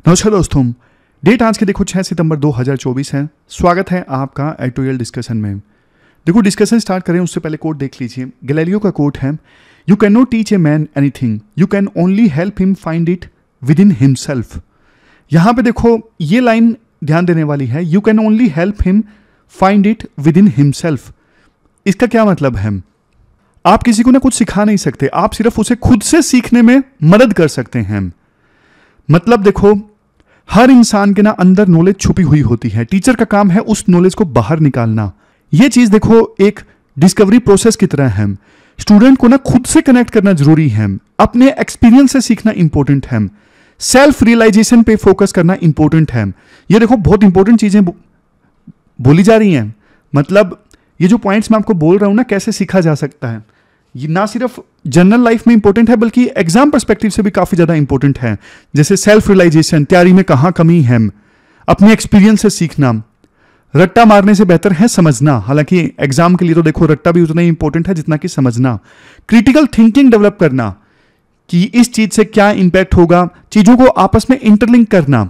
नमस्कार दोस्तों, डेट आज के देखो 6 सितंबर 2024 है। स्वागत है आपका एडिटोरियल डिस्कशन में। देखो डिस्कशन स्टार्ट करें उससे पहले कोट देख लीजिए। गैलीलियो का कोट है, you can not teach a man anything, you can only help him find it with in himself. यहाँ पे देखो ये लाइन ध्यान देने वाली है, you can only help him find it with in himself. इसका क्या मतलब है? आप किसी को ना कुछ सिखा नहीं सकते, आप सिर्फ उसे खुद से सीखने में मदद कर सकते हैं। मतलब देखो हर इंसान के ना अंदर नॉलेज छुपी हुई होती है, टीचर का काम है उस नॉलेज को बाहर निकालना। यह चीज देखो एक डिस्कवरी प्रोसेस की तरह है। स्टूडेंट को ना खुद से कनेक्ट करना जरूरी है, अपने एक्सपीरियंस से सीखना इंपॉर्टेंट है, सेल्फ रियलाइजेशन पे फोकस करना इंपॉर्टेंट है। ये देखो बहुत इंपॉर्टेंट चीजें बोली जा रही हैं। मतलब ये जो पॉइंट्स मैं आपको बोल रहा हूं ना, कैसे सीखा जा सकता है, ये ना सिर्फ जनरल लाइफ में इंपॉर्टेंट है बल्कि एग्जाम पर्सपेक्टिव से भी काफी ज्यादा इंपॉर्टेंट है। जैसे सेल्फ रियलाइजेशन, तैयारी में कहां कमी है, अपने एक्सपीरियंस से सीखना। रट्टा मारने से बेहतर है समझना। हालांकि एग्जाम के लिए तो देखो रट्टा भी उतना ही इंपॉर्टेंट है जितना कि समझना। क्रिटिकल थिंकिंग डेवलप करना कि इस चीज से क्या इंपैक्ट होगा, चीजों को आपस में इंटरलिंक करना।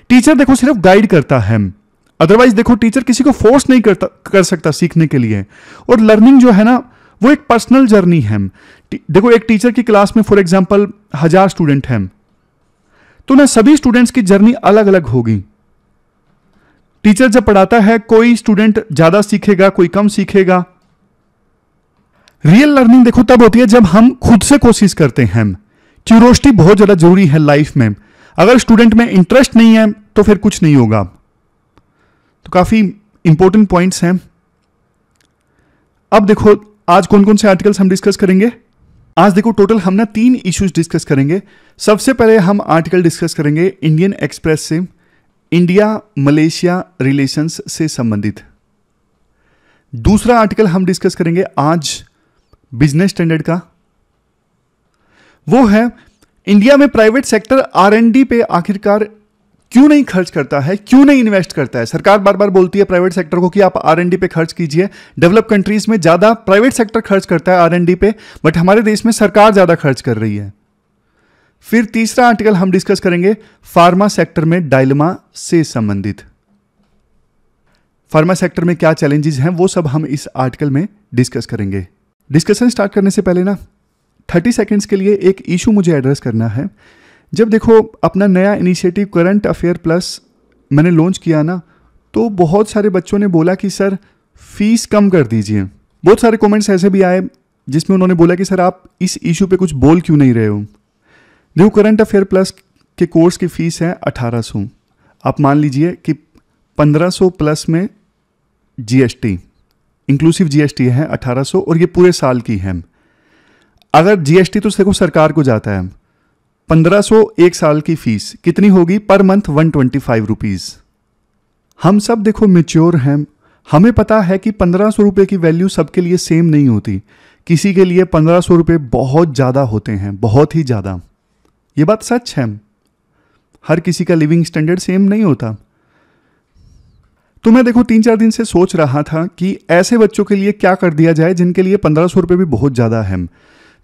टीचर देखो सिर्फ गाइड करता है, अदरवाइज देखो टीचर किसी को फोर्स नहीं कर सकता सीखने के लिए। और लर्निंग जो है ना वो एक पर्सनल जर्नी है। देखो एक टीचर की क्लास में फॉर एग्जांपल 1000 स्टूडेंट हैं, तो ना सभी स्टूडेंट्स की जर्नी अलग अलग होगी। टीचर जब पढ़ाता है कोई स्टूडेंट ज्यादा सीखेगा, कोई कम सीखेगा। रियल लर्निंग देखो तब होती है जब हम खुद से कोशिश करते हैं। क्यूरोसिटी बहुत ज्यादा जरूरी है लाइफ में। अगर स्टूडेंट में इंटरेस्ट नहीं है तो फिर कुछ नहीं होगा। तो काफी इंपॉर्टेंट पॉइंट्स हैं। अब देखो आज कौन कौन से आर्टिकल्स हम डिस्कस करेंगे। आज देखो टोटल हम ना 3 इश्यूज डिस्कस करेंगे। सबसे पहले हम आर्टिकल डिस्कस करेंगे इंडियन एक्सप्रेस से, इंडिया मलेशिया रिलेशंस से संबंधित। दूसरा आर्टिकल हम डिस्कस करेंगे आज बिजनेस स्टैंडर्ड का, वो है इंडिया में प्राइवेट सेक्टर R&D पे आखिरकार क्यों नहीं खर्च करता है, क्यों नहीं इन्वेस्ट करता है। सरकार बार बार बोलती है प्राइवेट सेक्टर को कि आप R&D पे खर्च कीजिए। डेवलप कंट्रीज में ज्यादा प्राइवेट सेक्टर खर्च करता है R&D पे, बट हमारे देश में सरकार ज्यादा खर्च कर रही है। फिर तीसरा आर्टिकल हम डिस्कस करेंगे फार्मा सेक्टर में डायलेमा से संबंधित। फार्मा सेक्टर में क्या चैलेंजेस हैं वो सब हम इस आर्टिकल में डिस्कस करेंगे। डिस्कशन स्टार्ट करने से पहले ना 30 सेकेंड्स के लिए एक इशू मुझे एड्रेस करना है। जब देखो अपना नया इनिशिएटिव करंट अफेयर प्लस मैंने लॉन्च किया ना, तो बहुत सारे बच्चों ने बोला कि सर फीस कम कर दीजिए। बहुत सारे कमेंट्स ऐसे भी आए जिसमें उन्होंने बोला कि सर आप इस इशू पे कुछ बोल क्यों नहीं रहे हो। देखो करंट अफेयर प्लस के कोर्स की फीस है 1800। आप मान लीजिए कि 1500 प्लस में GST, इंक्लूसिव GST है 1800, और ये पूरे साल की है। अगर GST तो देखो सरकार को जाता है। 1500 एक साल की फीस कितनी होगी पर मंथ? 125 रुपीज। हम सब देखो मेच्योर हैं, हमें पता है कि 1500 रुपये की वैल्यू सबके लिए सेम नहीं होती। किसी के लिए 1500 रुपये बहुत ज्यादा होते हैं, बहुत ही ज्यादा। ये बात सच है, हर किसी का लिविंग स्टैंडर्ड सेम नहीं होता। तो मैं देखो 3-4 दिन से सोच रहा था कि ऐसे बच्चों के लिए क्या कर दिया जाए जिनके लिए 1500 रुपये भी बहुत ज्यादा है।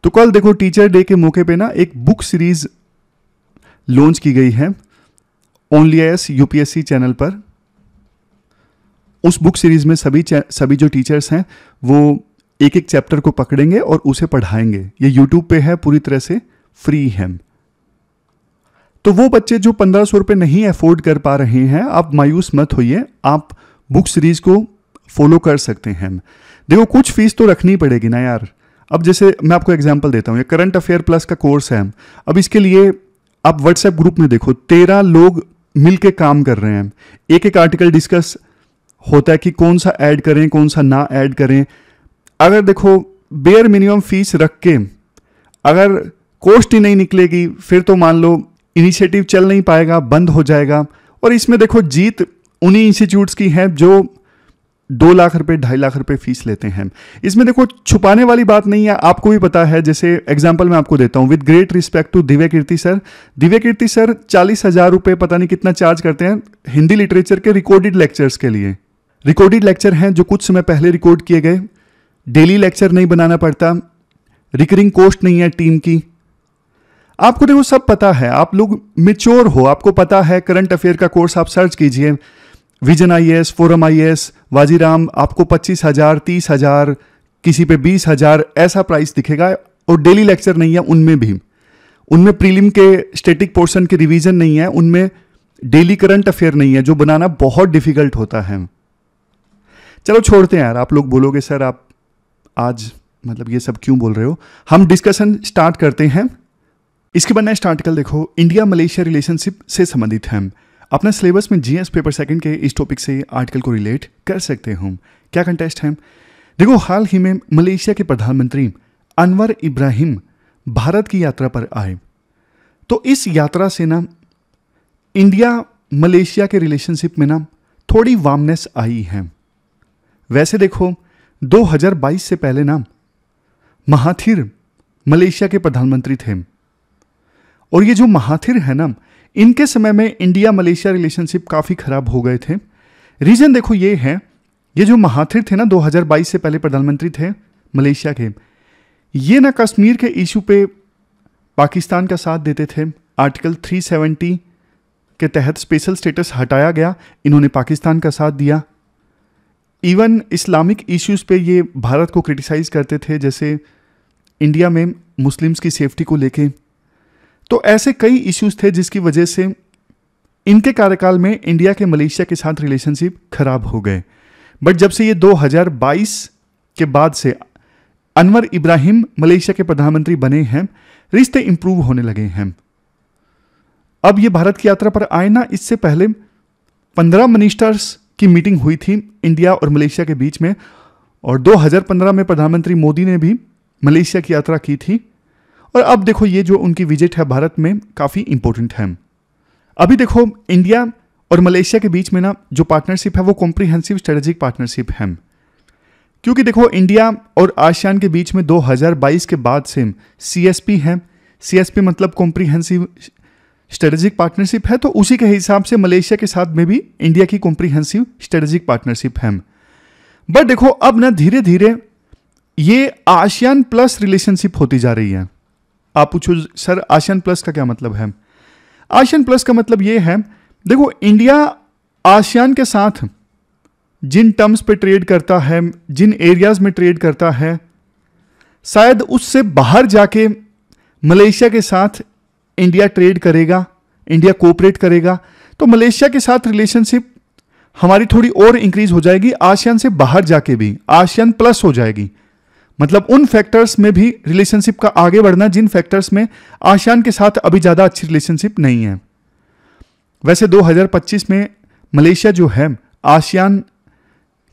तो कल देखो टीचर डे के मौके पे ना एक बुक सीरीज लॉन्च की गई है ओनली IAS UPSC चैनल पर। उस बुक सीरीज में सभी जो टीचर्स हैं वो एक एक चैप्टर को पकड़ेंगे और उसे पढ़ाएंगे। ये YouTube पे है, पूरी तरह से फ्री है। तो वो बच्चे जो 1500 रुपये नहीं अफोर्ड कर पा रहे हैं, आप मायूस मत होइए, आप बुक सीरीज को फॉलो कर सकते हैं। देखो कुछ फीस तो रखनी पड़ेगी ना यार। अब जैसे मैं आपको एग्जांपल देता हूँ, ये करंट अफेयर प्लस का कोर्स है। अब इसके लिए आप व्हाट्सएप ग्रुप में देखो 13 लोग मिलके काम कर रहे हैं। एक एक आर्टिकल डिस्कस होता है कि कौन सा ऐड करें, कौन सा ना ऐड करें। अगर देखो बेयर मिनिमम फीस रख के अगर कॉस्ट ही नहीं निकलेगी, फिर तो मान लो इनिशिएटिव चल नहीं पाएगा, बंद हो जाएगा। और इसमें देखो जीत उन्हीं इंस्टीट्यूट्स की है जो 2 लाख रुपए 2.5 लाख रुपए फीस लेते हैं। इसमें देखो छुपाने वाली बात नहीं है, आपको भी पता है। जैसे एग्जांपल मैं आपको देता हूं, with great respect to Divya Kirti sir. Divya Kirti sir 40,000 रुपए पता नहीं कितना चार्ज करते हैं हिंदी लिटरेचर के रिकॉर्डेड लेक्चर्स के लिए। रिकॉर्डेड लेक्चर हैं जो कुछ समय पहले रिकॉर्ड किए गए, डेली लेक्चर नहीं बनाना पड़ता, रिकरिंग कॉस्ट नहीं है टीम की। आपको देखो सब पता है, आप लोग मेच्योर हो, आपको पता है। करंट अफेयर का कोर्स आप सर्च कीजिए, vision IAS, forum IAS, Vajiram, आपको 25,000, 30,000, किसी पे 20,000 ऐसा प्राइस दिखेगा। और डेली लेक्चर नहीं है उनमें भी, उनमें प्रीलिम के स्टैटिक पोर्शन के रिवीजन नहीं है, उनमें डेली करंट अफेयर नहीं है, जो बनाना बहुत डिफिकल्ट होता है। चलो छोड़ते हैं यार, आप लोग बोलोगे सर आप आज मतलब ये सब क्यों बोल रहे हो। हम डिस्कशन स्टार्ट करते हैं। इसके बाद नेक्स्ट आर्टिकल देखो, इंडिया मलेशिया रिलेशनशिप से संबंधित है। अपना सिलेबस में GS पेपर सेकंड के इस टॉपिक से आर्टिकल को रिलेट कर सकते हो। क्या कंटेस्ट है देखो, हाल ही में मलेशिया के प्रधानमंत्री अनवर इब्राहिम भारत की यात्रा पर आए, तो इस यात्रा से ना इंडिया मलेशिया के रिलेशनशिप में ना थोड़ी वार्मनेस आई है। वैसे देखो 2022 से पहले ना महाथिर मलेशिया के प्रधानमंत्री थे, और ये जो महाथिर है ना, इनके समय में इंडिया मलेशिया रिलेशनशिप काफ़ी खराब हो गए थे। रीज़न देखो ये है, ये जो महाथिर थे ना 2022 से पहले प्रधानमंत्री थे मलेशिया के, ये ना कश्मीर के इशू पे पाकिस्तान का साथ देते थे। आर्टिकल 370 के तहत स्पेशल स्टेटस हटाया गया, इन्होंने पाकिस्तान का साथ दिया। इवन इस्लामिक इश्यूज़ पे ये भारत को क्रिटिसाइज़ करते थे, जैसे इंडिया में मुस्लिम्स की सेफ्टी को लेके। तो ऐसे कई इश्यूज़ थे जिसकी वजह से इनके कार्यकाल में इंडिया के मलेशिया के साथ रिलेशनशिप खराब हो गए। बट जब से ये 2022 के बाद से अनवर इब्राहिम मलेशिया के प्रधानमंत्री बने हैं, रिश्ते इंप्रूव होने लगे हैं। अब ये भारत की यात्रा पर आए ना, इससे पहले 15 मिनिस्टर्स की मीटिंग हुई थी इंडिया और मलेशिया के बीच में, और 2015 में प्रधानमंत्री मोदी ने भी मलेशिया की यात्रा की थी। और अब देखो ये जो उनकी विजिट है भारत में काफ़ी इंपॉर्टेंट है। अभी देखो इंडिया और मलेशिया के बीच में ना जो पार्टनरशिप है वो कॉम्प्रिहेंसिव स्ट्रेटेजिक पार्टनरशिप है, क्योंकि देखो इंडिया और आसियान के बीच में 2022 के बाद से CSP है। CSP मतलब कॉम्प्रिहेंसिव स्ट्रेटेजिक पार्टनरशिप है, तो उसी के हिसाब से मलेशिया के साथ में भी इंडिया की कॉम्प्रिहेंसिव स्ट्रेटेजिक पार्टनरशिप है। बट देखो अब ना धीरे धीरे ये आसियान प्लस रिलेशनशिप होती जा रही है। आप पूछो सर आसियान प्लस का क्या मतलब है। आसियान प्लस का मतलब ये है, देखो इंडिया आसियान के साथ जिन टर्म्स पे ट्रेड करता है, जिन एरियाज में ट्रेड करता है, शायद उससे बाहर जाके मलेशिया के साथ इंडिया ट्रेड करेगा, इंडिया कोऑपरेट करेगा, तो मलेशिया के साथ रिलेशनशिप हमारी थोड़ी और इंक्रीज हो जाएगी। आसियान से बाहर जाके भी आसियान प्लस हो जाएगी, मतलब उन फैक्टर्स में भी रिलेशनशिप का आगे बढ़ना जिन फैक्टर्स में आसियान के साथ अभी ज़्यादा अच्छी रिलेशनशिप नहीं है। वैसे 2025 में मलेशिया जो है आसियान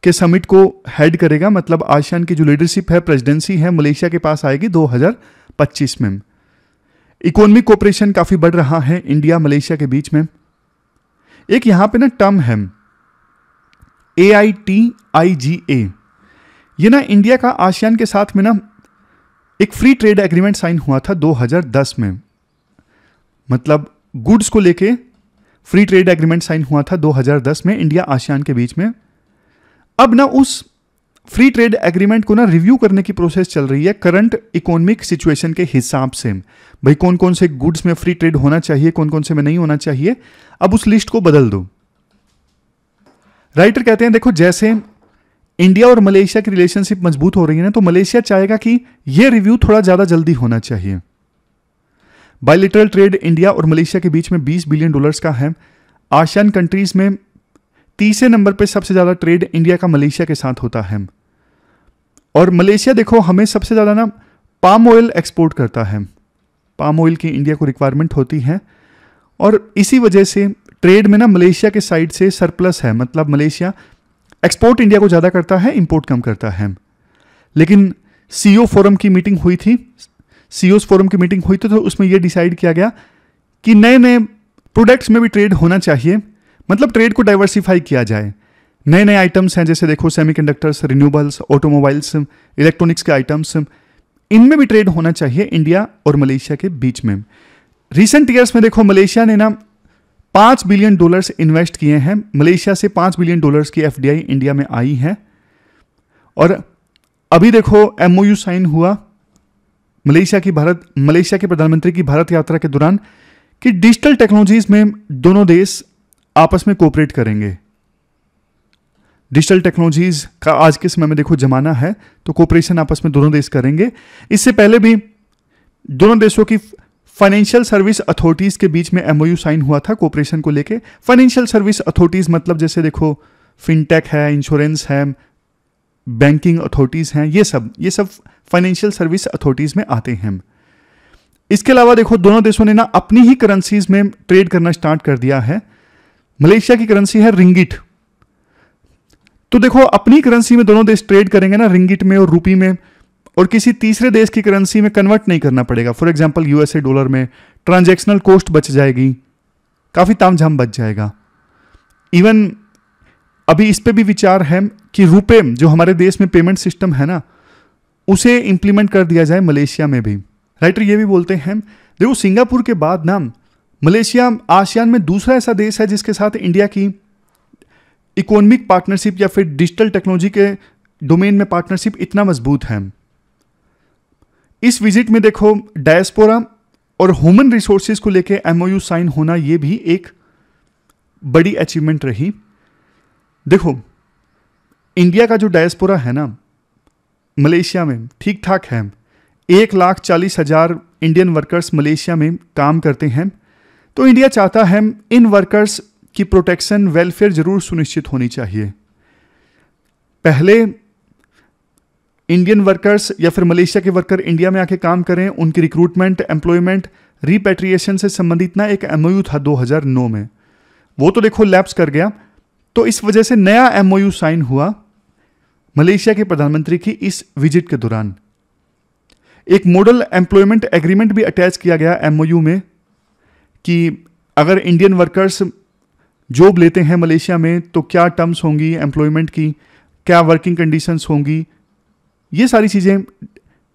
के समिट को हेड करेगा, मतलब आसियान की जो लीडरशिप है, प्रेसिडेंसी है, मलेशिया के पास आएगी 2025 में। इकोनॉमिक कोऑपरेशन काफ़ी बढ़ रहा है इंडिया मलेशिया के बीच में। एक यहाँ पे ना टर्म है AITIGA, ये ना इंडिया का आसियान के साथ में ना एक फ्री ट्रेड एग्रीमेंट साइन हुआ था 2010 में, मतलब गुड्स को लेके फ्री ट्रेड एग्रीमेंट साइन हुआ था 2010 में इंडिया आसियान के बीच में। अब ना उस फ्री ट्रेड एग्रीमेंट को ना रिव्यू करने की प्रोसेस चल रही है करंट इकोनॉमिक सिचुएशन के हिसाब से। भाई कौन कौन से गुड्स में फ्री ट्रेड होना चाहिए, कौन कौन से में नहीं होना चाहिए, अब उस लिस्ट को बदल दो। राइटर कहते हैं देखो जैसे इंडिया और मलेशिया की रिलेशनशिप मजबूत हो रही है ना, तो मलेशिया चाहेगा कि यह रिव्यू थोड़ा ज्यादा जल्दी होना चाहिए। बायलैटरल ट्रेड इंडिया और मलेशिया के बीच में $20 बिलियन का है। आसियान कंट्रीज में तीसरे नंबर पे सबसे ज्यादा ट्रेड इंडिया का मलेशिया के साथ होता है। और मलेशिया देखो हमें सबसे ज्यादा ना पाम ऑयल एक्सपोर्ट करता है, पाम ऑयल की इंडिया को रिक्वायरमेंट होती है, और इसी वजह से ट्रेड में ना मलेशिया के साइड से सरप्लस है, मतलब मलेशिया एक्सपोर्ट इंडिया को ज़्यादा करता है, इंपोर्ट कम करता है। लेकिन CEO फोरम की मीटिंग हुई थी, CEOs फोरम की मीटिंग हुई थी, तो उसमें यह डिसाइड किया गया कि नए नए प्रोडक्ट्स में भी ट्रेड होना चाहिए, मतलब ट्रेड को डाइवर्सिफाई किया जाए। नए नए आइटम्स हैं जैसे देखो सेमीकंडक्टर्स, रिन्यूएबल्स, ऑटोमोबाइल्स, इलेक्ट्रॉनिक्स के आइटम्स, इनमें भी ट्रेड होना चाहिए इंडिया और मलेशिया के बीच में। रिसेंट ईयर्स में देखो मलेशिया ने ना $5 बिलियन इन्वेस्ट किए हैं। मलेशिया से $5 बिलियन की FDI इंडिया में आई है। और अभी देखो MOU साइन हुआ मलेशिया के प्रधानमंत्री की भारत यात्रा के दौरान कि डिजिटल टेक्नोलॉजीज में दोनों देश आपस में कोऑपरेट करेंगे। डिजिटल टेक्नोलॉजीज का आज के समय में देखो जमाना है, तो कोऑपरेशन आपस में दोनों देश करेंगे। इससे पहले भी दोनों देशों की फाइनेंशियल सर्विस अथॉरिटीज के बीच में एमओयू साइन हुआ था कोऑपरेशन को लेके। फाइनेंशियल सर्विस अथॉरिटीज मतलब जैसे देखो फिनटेक है, इंश्योरेंस है, बैंकिंग अथॉरिटीज हैं, ये सब फाइनेंशियल सर्विस अथॉरिटीज में आते हैं। इसके अलावा देखो दोनों देशों ने ना अपनी ही करेंसीज में ट्रेड करना स्टार्ट कर दिया है। मलेशिया की करेंसी है रिंगिट, तो देखो अपनी करेंसी में दोनों देश ट्रेड करेंगे ना, रिंगिट में और रुपी में, और किसी तीसरे देश की करेंसी में कन्वर्ट नहीं करना पड़ेगा। फॉर एग्जांपल यूएसए डॉलर में ट्रांजैक्शनल कॉस्ट बच जाएगी, काफी तामझाम बच जाएगा। इवन अभी इस पे भी विचार है कि रुपए जो हमारे देश में पेमेंट सिस्टम है ना, उसे इंप्लीमेंट कर दिया जाए मलेशिया में भी। राइटर ये भी बोलते हैं, देखो सिंगापुर के बाद ना मलेशिया आसियान में दूसरा ऐसा देश है जिसके साथ इंडिया की इकोनॉमिक पार्टनरशिप या फिर डिजिटल टेक्नोलॉजी के डोमेन में पार्टनरशिप इतना मजबूत है। इस विजिट में देखो डायस्पोरा और ह्यूमन रिसोर्सेज को लेके एमओयू साइन होना, ये भी एक बड़ी अचीवमेंट रही। देखो इंडिया का जो डायस्पोरा है ना मलेशिया में ठीक ठाक है। 1,40,000 इंडियन वर्कर्स मलेशिया में काम करते हैं, तो इंडिया चाहता है इन वर्कर्स की प्रोटेक्शन, वेलफेयर जरूर सुनिश्चित होनी चाहिए। पहले इंडियन वर्कर्स या फिर मलेशिया के वर्कर इंडिया में आके काम करें, उनकी रिक्रूटमेंट, एम्प्लॉयमेंट, रिपेट्रिएशन से संबंधित ना एक एमओयू था 2009 में, वो तो देखो लैप्स कर गया। तो इस वजह से नया एमओयू साइन हुआ मलेशिया के प्रधानमंत्री की इस विजिट के दौरान। एक मॉडल एम्प्लॉयमेंट एग्रीमेंट भी अटैच किया गया एमओयू में कि अगर इंडियन वर्कर्स जॉब लेते हैं मलेशिया में तो क्या टर्म्स होंगी एम्प्लॉयमेंट की, क्या वर्किंग कंडीशंस होंगी, ये सारी चीजें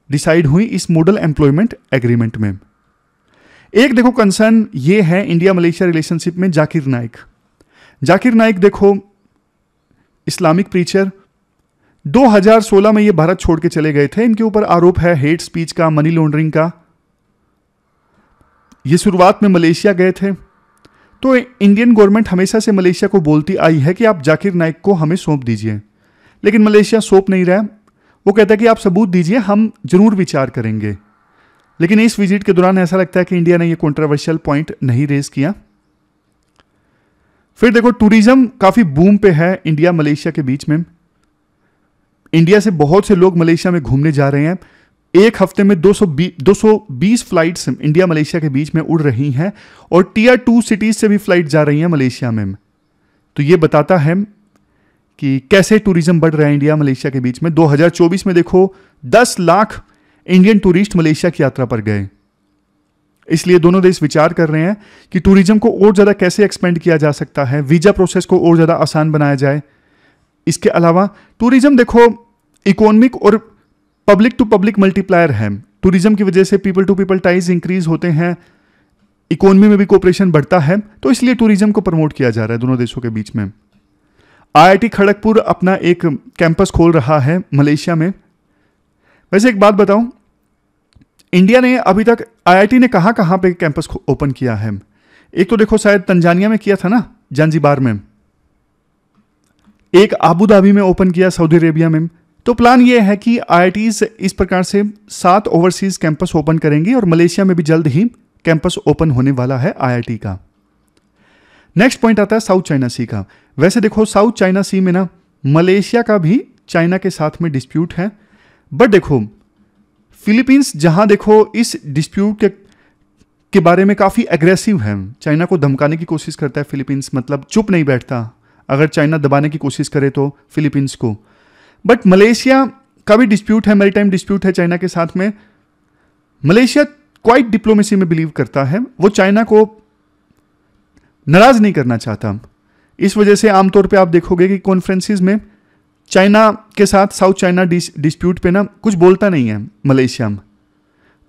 डिसाइड हुई इस मॉडल एम्प्लॉयमेंट एग्रीमेंट में। एक देखो कंसर्न ये है इंडिया मलेशिया रिलेशनशिप में जाकिर नाइक देखो इस्लामिक प्रीचर, 2016 में ये भारत छोड़ के चले गए थे। इनके ऊपर आरोप है हेट स्पीच का, मनी लॉन्ड्रिंग का। ये शुरुआत में मलेशिया गए थे, तो इंडियन गवर्नमेंट हमेशा से मलेशिया को बोलती आई है कि आप जाकिर नाइक को हमें सौंप दीजिए, लेकिन मलेशिया सौंप नहीं रहा। वो कहता है कि आप सबूत दीजिए, हम जरूर विचार करेंगे। लेकिन इस विजिट के दौरान ऐसा लगता है कि इंडिया ने ये कंट्रोवर्शियल पॉइंट नहीं रेज किया। फिर देखो टूरिज्म काफी बूम पे है इंडिया मलेशिया के बीच में। इंडिया से बहुत से लोग मलेशिया में घूमने जा रहे हैं। एक हफ्ते में 220 फ्लाइट्स इंडिया मलेशिया के बीच में उड़ रही हैं, और टियर 2 सिटीज से भी फ्लाइट जा रही हैं मलेशिया में। तो ये बताता है कि कैसे टूरिज्म बढ़ रहा है इंडिया मलेशिया के बीच में। 2024 में देखो 10 लाख इंडियन टूरिस्ट मलेशिया की यात्रा पर गए। इसलिए दोनों देश विचार कर रहे हैं कि टूरिज्म को और ज्यादा कैसे एक्सपेंड किया जा सकता है, वीजा प्रोसेस को और ज्यादा आसान बनाया जाए। इसके अलावा टूरिज्म देखो इकोनॉमिक और पब्लिक टू पब्लिक मल्टीप्लायर है। टूरिज्म की वजह से people to people ties increase होते हैं, इकोनॉमी में भी कोऑपरेशन बढ़ता है, तो इसलिए टूरिज्म को प्रमोट किया जा रहा है दोनों देशों के बीच में। आईआईटी खड़गपुर अपना एक कैंपस खोल रहा है मलेशिया में। वैसे एक बात बताऊं, इंडिया ने अभी तक आईआईटी ने कहां पे कैंपस ओपन किया है। एक तो देखो शायद तंजानिया में किया था ना, जांजिबार में, एक आबू धाबी में ओपन किया सऊदी अरेबिया में। तो प्लान ये है कि आईआईटीज इस प्रकार से 7 ओवरसीज कैंपस ओपन करेंगी, और मलेशिया में भी जल्द ही कैंपस ओपन होने वाला है आईआईटी का। नेक्स्ट पॉइंट आता है साउथ चाइना सी का। वैसे देखो साउथ चाइना सी में ना मलेशिया का भी चाइना के साथ में डिस्प्यूट है, बट देखो फिलीपींस जहां देखो इस डिस्प्यूट के बारे में काफी एग्रेसिव है, चाइना को धमकाने की कोशिश करता है फिलीपींस, मतलब चुप नहीं बैठता अगर चाइना दबाने की कोशिश करे तो फिलीपींस को। बट मलेशिया का भी डिस्प्यूट है, मैरीटाइम डिस्प्यूट है चाइना के साथ में। मलेशिया क्वाइट डिप्लोमेसी में बिलीव करता है, वो चाइना को नाराज नहीं करना चाहता। इस वजह से आमतौर पे आप देखोगे कि कॉन्फ्रेंसेस में चाइना के साथ साउथ चाइना डिस्प्यूट पे ना कुछ बोलता नहीं है मलेशिया में,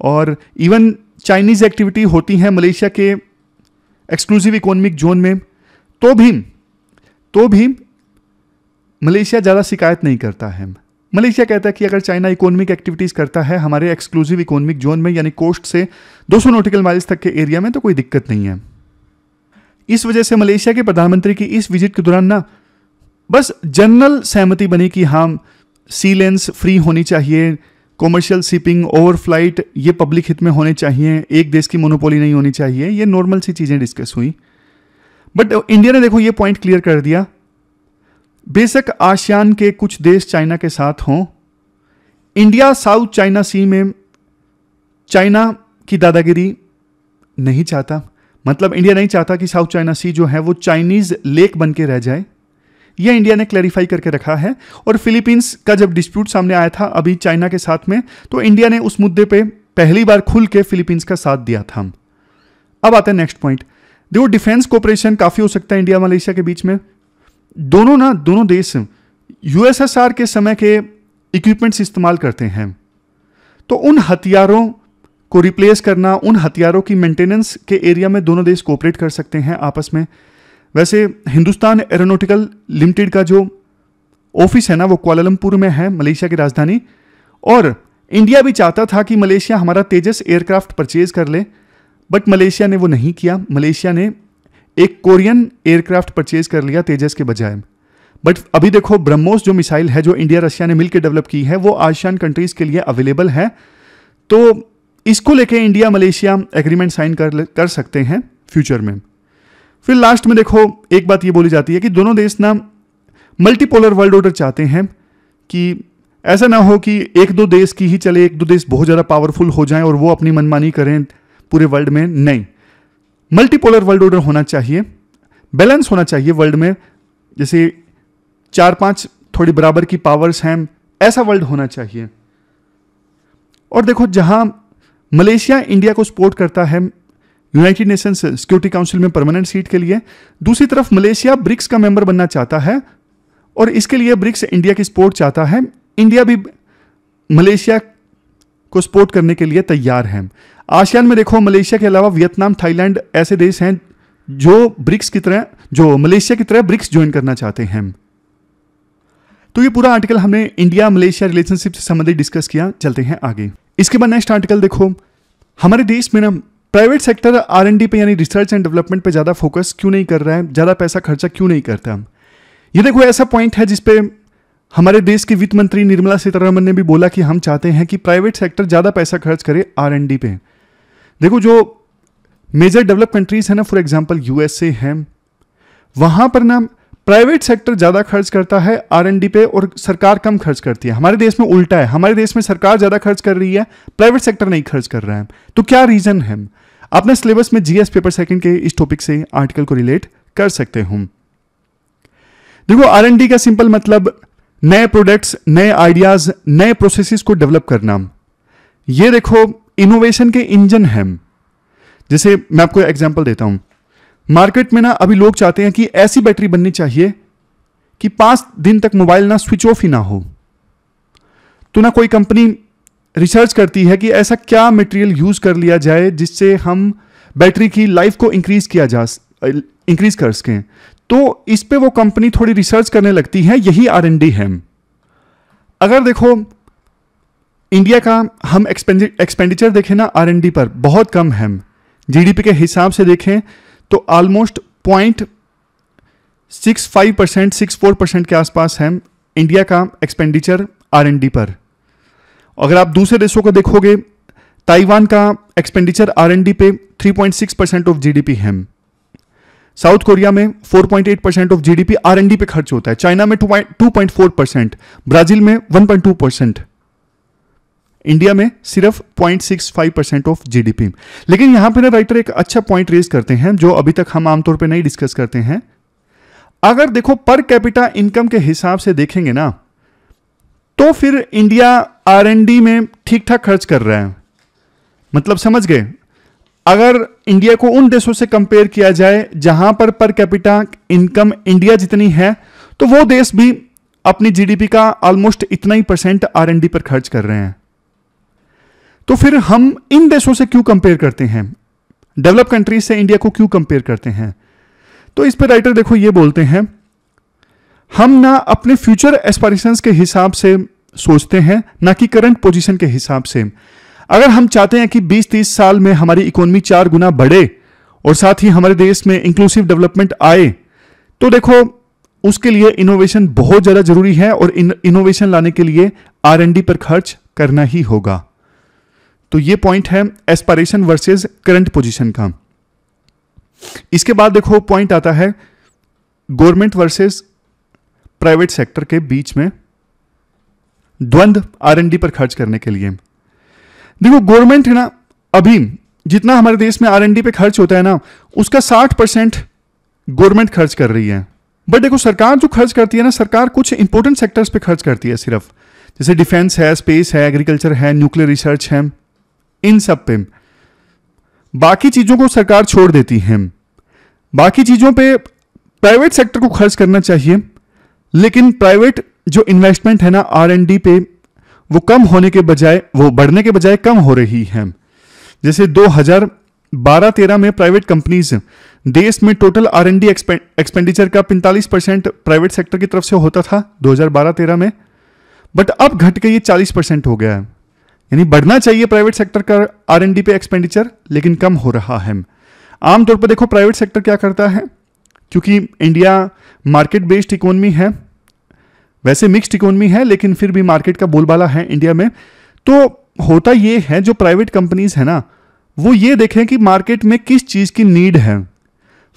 और इवन चाइनीज एक्टिविटी होती है मलेशिया के एक्सक्लूसिव इकोनॉमिक जोन में, तो भी मलेशिया ज़्यादा शिकायत नहीं करता है। मलेशिया कहता है कि अगर चाइना इकोनॉमिक एक्टिविटीज करता है हमारे एक्सक्लूसिव इकोनॉमिक जोन में यानी कोस्ट से 200 नॉटिकल माइल्स तक के एरिया में तो कोई दिक्कत नहीं है। इस वजह से मलेशिया के प्रधानमंत्री की इस विजिट के दौरान ना बस जनरल सहमति बनी कि हाँ सी लेन्स फ्री होनी चाहिए, कॉमर्शियल शिपिंग ओवरफ्लाइट ये पब्लिक हित में होने चाहिए, एक देश की मोनोपोली नहीं होनी चाहिए, ये नॉर्मल सी चीज़ें डिस्कस हुई। बट इंडिया ने देखो ये पॉइंट क्लियर कर दिया, बेशक आसियान के कुछ देश चाइना के साथ हों, इंडिया साउथ चाइना सी में चाइना की दादागिरी नहीं चाहता। मतलब इंडिया नहीं चाहता कि साउथ चाइना सी जो है वो चाइनीज लेक बन के रह जाए, यह इंडिया ने क्लैरिफाई करके रखा है। और फिलीपींस का जब डिस्प्यूट सामने आया था अभी चाइना के साथ में, तो इंडिया ने उस मुद्दे पे पहली बार खुल के फिलीपींस का साथ दिया था। अब आता है नेक्स्ट पॉइंट। देखो डिफेंस कोऑपरेशन काफ़ी हो सकता है इंडिया मलेशिया के बीच में। दोनों देश यूएसएसआर के समय के इक्विपमेंट्स इस्तेमाल करते हैं, तो उन हथियारों को रिप्लेस करना, उन हथियारों की मेंटेनेंस के एरिया में दोनों देश कोऑपरेट कर सकते हैं आपस में। वैसे हिंदुस्तान एरोनॉटिकल लिमिटेड का जो ऑफिस है ना वो कुआलालंपुर में है, मलेशिया की राजधानी। और इंडिया भी चाहता था कि मलेशिया हमारा तेजस एयरक्राफ्ट परचेज कर ले, बट मलेशिया ने वो नहीं किया। मलेशिया ने एक कोरियन एयरक्राफ्ट परचेज कर लिया तेजस के बजाय। बट अभी देखो ब्रह्मोस जो मिसाइल है जो इंडिया रशिया ने मिलकर डेवलप की है वो आसियान कंट्रीज के लिए अवेलेबल है, तो इसको लेके इंडिया मलेशिया एग्रीमेंट साइन कर सकते हैं फ्यूचर में। फिर लास्ट में देखो एक बात ये बोली जाती है कि दोनों देश ना मल्टीपोलर वर्ल्ड ऑर्डर चाहते हैं, कि ऐसा ना हो कि एक दो देश की ही चले, एक दो देश बहुत ज़्यादा पावरफुल हो जाएं और वो अपनी मनमानी करें पूरे वर्ल्ड में। नहीं, मल्टीपोलर वर्ल्ड ऑर्डर होना चाहिए, बैलेंस होना चाहिए वर्ल्ड में, जैसे 4-5 थोड़ी बराबर की पावर्स हैं, ऐसा वर्ल्ड होना चाहिए। और देखो जहां मलेशिया इंडिया को सपोर्ट करता है यूनाइटेड नेशंस सिक्योरिटी काउंसिल में परमानेंट सीट के लिए, दूसरी तरफ मलेशिया ब्रिक्स का मेंबर बनना चाहता है और इसके लिए ब्रिक्स इंडिया की सपोर्ट चाहता है। इंडिया भी मलेशिया को सपोर्ट करने के लिए तैयार है। आसियान में देखो मलेशिया के अलावा वियतनाम, थाईलैंड ऐसे देश हैं जो ब्रिक्स की तरह, जो मलेशिया की तरह ब्रिक्स ज्वाइन करना चाहते हैं। तो ये पूरा आर्टिकल हमने इंडिया मलेशिया रिलेशनशिप से संबंधित डिस्कस किया। चलते हैं आगे। इसके बाद नेक्स्ट आर्टिकल देखो, हमारे देश में ना प्राइवेट सेक्टर R&D पे यानी रिसर्च एंड डेवलपमेंट पे ज़्यादा फोकस क्यों नहीं कर रहा है, ज़्यादा पैसा खर्चा क्यों नहीं करता। ये देखो ऐसा पॉइंट है जिसपे हमारे देश की वित्त मंत्री निर्मला सीतारमण ने भी बोला कि हम चाहते हैं कि प्राइवेट सेक्टर ज़्यादा पैसा खर्च करे R&D पे। देखो जो मेजर डेवलप कंट्रीज है ना, फॉर एग्जांपल USA है, वहाँ पर ना प्राइवेट सेक्टर ज़्यादा खर्च करता है R&D पे और सरकार कम खर्च करती है। हमारे देश में उल्टा है, हमारे देश में सरकार ज़्यादा खर्च कर रही है, प्राइवेट सेक्टर नहीं खर्च कर रहा है। तो क्या रीज़न है? अपने सिलेबस में GS पेपर सेकंड के इस टॉपिक से आर्टिकल को रिलेट कर सकते हूं। देखो R&D का सिंपल मतलब नए प्रोडक्ट्स, नए आइडियाज, नए प्रोसेसेस को डेवलप करना। ये देखो इनोवेशन के इंजन हैं। जैसे मैं आपको एग्जांपल देता हूं, मार्केट में ना अभी लोग चाहते हैं कि ऐसी बैटरी बननी चाहिए कि 5 दिन तक मोबाइल ना स्विच ऑफ ही ना हो। तो ना कोई कंपनी रिसर्च करती है कि ऐसा क्या मटेरियल यूज कर लिया जाए जिससे हम बैटरी की लाइफ को इंक्रीज कर सकें। तो इस पे वो कंपनी थोड़ी रिसर्च करने लगती है, यही R&D है। अगर देखो इंडिया का हम एक्सपेंडिचर देखें ना R&D पर बहुत कम है, GDP के हिसाब से देखें तो ऑलमोस्ट 0.65%, 64% के आसपास है इंडिया का एक्सपेंडिचर R&D पर। अगर आप दूसरे देशों को देखोगे, ताइवान का एक्सपेंडिचर R&D पे 3.6% ऑफ GDP है, साउथ कोरिया में 4.8% ऑफ GDP R&D पे खर्च होता है, चाइना में 2.4%, ब्राजील में 1.2%, इंडिया में सिर्फ 0.65% ऑफ GDP। लेकिन यहां पे ना राइटर एक अच्छा पॉइंट रेज करते हैं जो अभी तक हम आमतौर पे नहीं डिस्कस करते हैं। अगर देखो पर कैपिटा इनकम के हिसाब से देखेंगे ना, तो फिर इंडिया R&D में ठीक ठाक खर्च कर रहा है। मतलब समझ गए, अगर इंडिया को उन देशों से कंपेयर किया जाए जहां पर कैपिटा इनकम इंडिया जितनी है, तो वो देश भी अपनी GDP का ऑलमोस्ट इतना ही % R&D पर खर्च कर रहे हैं। तो फिर हम इन देशों से क्यों कंपेयर करते हैं, डेवलप कंट्रीज से इंडिया को क्यों कंपेयर करते हैं? तो इस पर राइटर देखो ये बोलते हैं, हम ना अपने फ्यूचर एस्पिरेशंस के हिसाब से सोचते हैं, ना कि करंट पोजीशन के हिसाब से। अगर हम चाहते हैं कि 20-30 साल में हमारी इकोनॉमी 4 गुना बढ़े और साथ ही हमारे देश में इंक्लूसिव डेवलपमेंट आए, तो देखो उसके लिए इनोवेशन बहुत ज़्यादा जरूरी है और इनोवेशन लाने के लिए R&D पर खर्च करना ही होगा। तो ये पॉइंट है एस्पायरेशन वर्सेस करंट पोजीशन का। इसके बाद देखो पॉइंट आता है गवर्नमेंट वर्सेस प्राइवेट सेक्टर के बीच में द्वंद्व R&D पर खर्च करने के लिए। देखो गवर्नमेंट है ना, अभी जितना हमारे देश में R&D पे खर्च होता है ना, उसका 60% गवर्नमेंट खर्च कर रही है। बट देखो सरकार जो खर्च करती है ना, सरकार कुछ इंपॉर्टेंट सेक्टर्स पे खर्च करती है सिर्फ, जैसे डिफेंस है, स्पेस है, एग्रीकल्चर है, न्यूक्लियर रिसर्च है, इन सब पे। बाकी चीजों को सरकार छोड़ देती है। बाकी चीजों पे प्राइवेट सेक्टर को खर्च करना चाहिए, लेकिन प्राइवेट जो इन्वेस्टमेंट है ना R&D पे, वो कम होने के बजाय, वो बढ़ने के बजाय कम हो रही है। जैसे 2012-13 में प्राइवेट कंपनीज देश में टोटल R&D एक्सपेंडिचर का 45% प्राइवेट सेक्टर की तरफ से होता था 2012-13 में, बट अब घट के ये 40% हो गया है। यानी बढ़ना चाहिए प्राइवेट सेक्टर का R&D पे एक्सपेंडिचर, लेकिन कम हो रहा है। आमतौर पर देखो प्राइवेट सेक्टर क्या करता है, क्योंकि इंडिया मार्केट बेस्ड इकोनॉमी है, वैसे मिक्स्ड इकोनॉमी है लेकिन फिर भी मार्केट का बोलबाला है इंडिया में, तो होता ये है जो प्राइवेट कंपनीज है ना, वो ये देखें कि मार्केट में किस चीज की नीड है,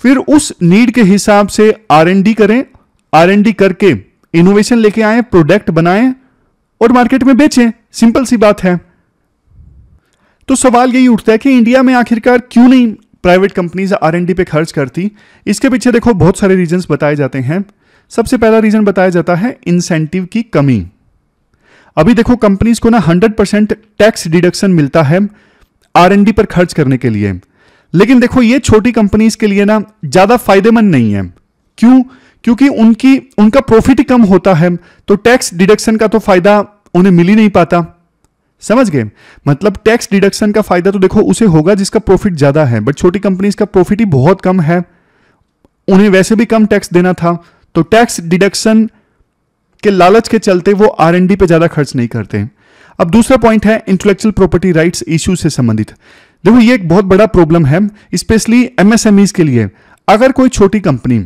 फिर उस नीड के हिसाब से R&D करें, R&D करके इनोवेशन लेके आए, प्रोडक्ट बनाएं और मार्केट में बेचें। सिंपल सी बात है। तो सवाल यही उठता है कि इंडिया में आखिरकार क्यों नहीं प्राइवेट कंपनीज R&D पे खर्च करती। इसके पीछे देखो बहुत सारे रीजंस बताए जाते हैं। सबसे पहला रीजन बताया जाता है इंसेंटिव की कमी। अभी देखो कंपनीज को ना 100% टैक्स डिडक्शन मिलता है R&D पर खर्च करने के लिए, लेकिन देखो ये छोटी कंपनीज के लिए ना ज्यादा फायदेमंद नहीं है। क्यों? क्योंकि उनका प्रॉफिट ही कम होता है, तो टैक्स डिडक्शन का तो फायदा उन्हें मिल ही नहीं पाता। समझ गए? मतलब टैक्स डिडक्शन का फायदा तो देखो उसे होगा जिसका प्रॉफिट ज्यादा है, बट छोटी कंपनीज का प्रॉफिट ही बहुत कम है, उन्हें वैसे भी कम टैक्स देना था, तो टैक्स डिडक्शन के लालच के चलते वो R&D पे ज्यादा खर्च नहीं करते। अब दूसरा पॉइंट है इंटेलेक्चुअल प्रॉपर्टी राइट्स इश्यू से संबंधित। देखो ये एक बहुत बड़ा प्रॉब्लम है, स्पेशली MSMEs के लिए। अगर कोई छोटी कंपनी